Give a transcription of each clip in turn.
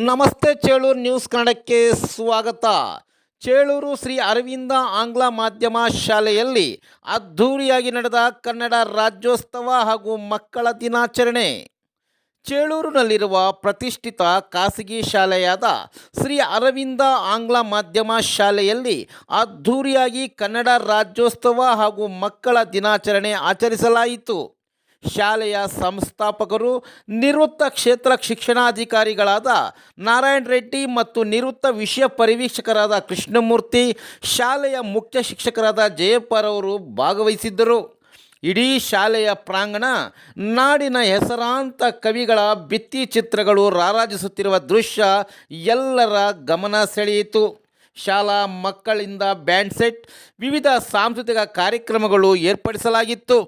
ನಮಸ್ತೆ ಚೇಳೂರು ನ್ಯೂಸ್ ಕನ್ನಡಕ್ಕೆ ಸ್ವಾಗತ. ಚೇಳೂರು ಶ್ರೀ ಅರವಿಂದ ಆಂಗ್ಲ ಮಾಧ್ಯಮ ಶಾಲೆಯಲ್ಲಿ ಅದ್ಧೂರಿಯಾಗಿ ನಡೆದ ಕನ್ನಡ ರಾಜ್ಯೋತ್ಸವ ಹಾಗೂ ಮಕ್ಕಳ ದಿನಾಚರಣೆ. ಚೇಳೂರಿನಲ್ಲಿರುವ ಪ್ರತಿಷ್ಠಿತ ಖಾಸಗಿ ಶಾಲೆಯಾದ ಶ್ರೀ ಅರವಿಂದ ಆಂಗ್ಲ ಮಾಧ್ಯಮ ಶಾಲೆಯಲ್ಲಿ ಅದ್ಧೂರಿಯಾಗಿ ಕನ್ನಡ ರಾಜ್ಯೋತ್ಸವ ಹಾಗೂ ಮಕ್ಕಳ ದಿನಾಚರಣೆ ಆಚರಿಸಲಾಯಿತು. ಶಾಲೆಯ ಸಂಸ್ಥಾಪಕರು, ನಿವೃತ್ತ ಕ್ಷೇತ್ರ ಶಿಕ್ಷಣಾಧಿಕಾರಿಗಳಾದ ನಾರಾಯಣ ರೆಡ್ಡಿ ಮತ್ತು ನಿವೃತ್ತ ವಿಷಯ ಪರಿವೀಕ್ಷಕರಾದ ಕೃಷ್ಣಮೂರ್ತಿ, ಶಾಲೆಯ ಮುಖ್ಯ ಶಿಕ್ಷಕರಾದ ಜಯಪ್ಪರವರು ಭಾಗವಹಿಸಿದ್ದರು. ಇಡೀ ಶಾಲೆಯ ಪ್ರಾಂಗಣ ನಾಡಿನ ಹೆಸರಾಂತ ಕವಿಗಳ ಭಿತ್ತಿ ಚಿತ್ರಗಳು ರಾರಾಜಿಸುತ್ತಿರುವ ದೃಶ್ಯ ಎಲ್ಲರ ಗಮನ ಸೆಳೆಯಿತು. ಶಾಲಾ ಮಕ್ಕಳಿಂದ ಬ್ಯಾಂಡ್ ಸೆಟ್, ವಿವಿಧ ಸಾಂಸ್ಕೃತಿಕ ಕಾರ್ಯಕ್ರಮಗಳು ಏರ್ಪಡಿಸಲಾಗಿತ್ತು.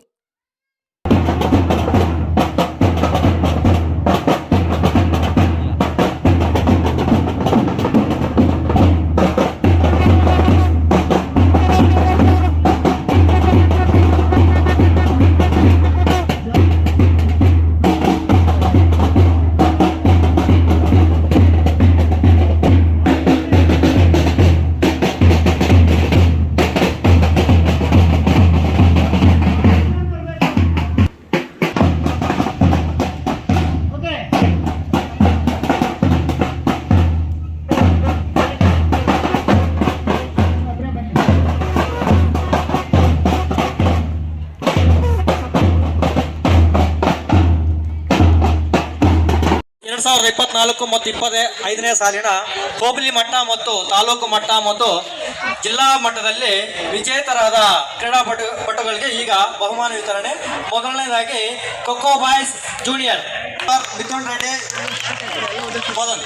ಎರಡು 2024 ಮತ್ತು 25ನೇ ಸಾಲಿನ ಹೋಬಳಿ ಮಟ್ಟ ಮತ್ತು ತಾಲೂಕು ಮಟ್ಟ ಮತ್ತು ಜಿಲ್ಲಾ ಮಟ್ಟದಲ್ಲಿ ವಿಜೇತರಾದ ಕ್ರೀಡಾಪಟುಗಳಿಗೆ ಈಗ ಬಹುಮಾನ ವಿತರಣೆ. ಮೊದಲನೇದಾಗಿ ಖೋಖೋ ಬಾಯ್ಸ್ ಜೂನಿಯರ್ ಮಿಥುನ್ ರೆಡ್ಡಿ ಮೊದಲು.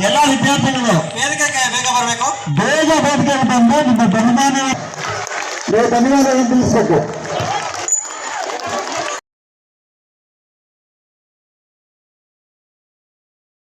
ಎಲ್ಲ ವಿದ್ಯಾರ್ಥಿಗಳು ವೇದಿಕೆಗೆ ಬೇಗ ಬರಬೇಕು. ಬೇಗ ವೇದಿಕೆಗೆ ಬಂದು ನಿಮ್ಮ ಬಹುಮಾನ ತಿಳಿಸಬೇಕು.